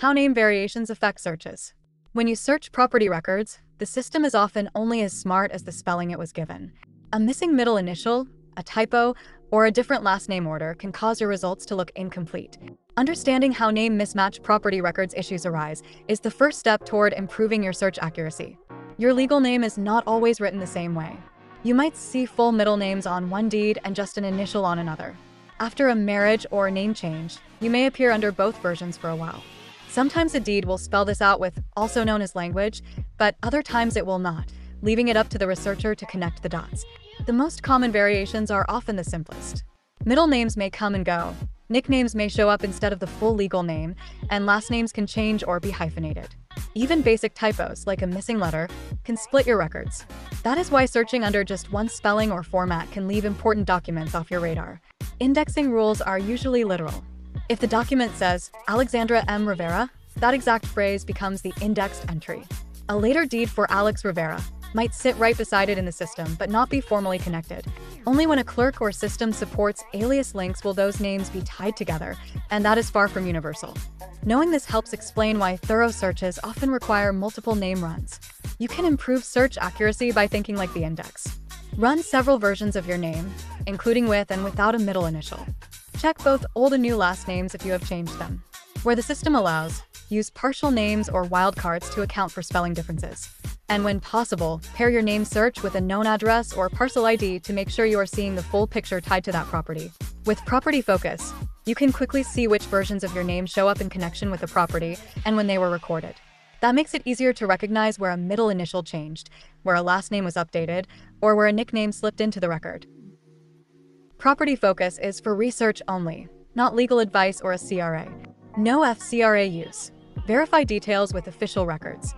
How name variations affect searches. When you search property records, the system is often only as smart as the spelling it was given. A missing middle initial, a typo, or a different last name order can cause your results to look incomplete. Understanding how name mismatch property records issues arise is the first step toward improving your search accuracy. Your legal name is not always written the same way. You might see full middle names on one deed and just an initial on another. After a marriage or name change, you may appear under both versions for a while. Sometimes a deed will spell this out with also known as language, but other times it will not, leaving it up to the researcher to connect the dots. The most common variations are often the simplest. Middle names may come and go, nicknames may show up instead of the full legal name, and last names can change or be hyphenated. Even basic typos, like a missing letter, can split your records. That is why searching under just one spelling or format can leave important documents off your radar. Indexing rules are usually literal. If the document says, Alexandra M. Rivera, that exact phrase becomes the indexed entry. A later deed for Alex Rivera might sit right beside it in the system but not be formally connected. Only when a clerk or system supports alias links will those names be tied together, and that is far from universal. Knowing this helps explain why thorough searches often require multiple name runs. You can improve search accuracy by thinking like the index. Run several versions of your name, including with and without a middle initial. Check both old and new last names if you have changed them. Where the system allows, use partial names or wildcards to account for spelling differences. And when possible, pair your name search with a known address or parcel ID to make sure you are seeing the full picture tied to that property. With property focus, you can quickly see which versions of your name show up in connection with the property and when they were recorded. That makes it easier to recognize where a middle initial changed, where a last name was updated, or where a nickname slipped into the record. Property focus is for research only, not legal advice or a CRA. No FCRA use. Verify details with official records.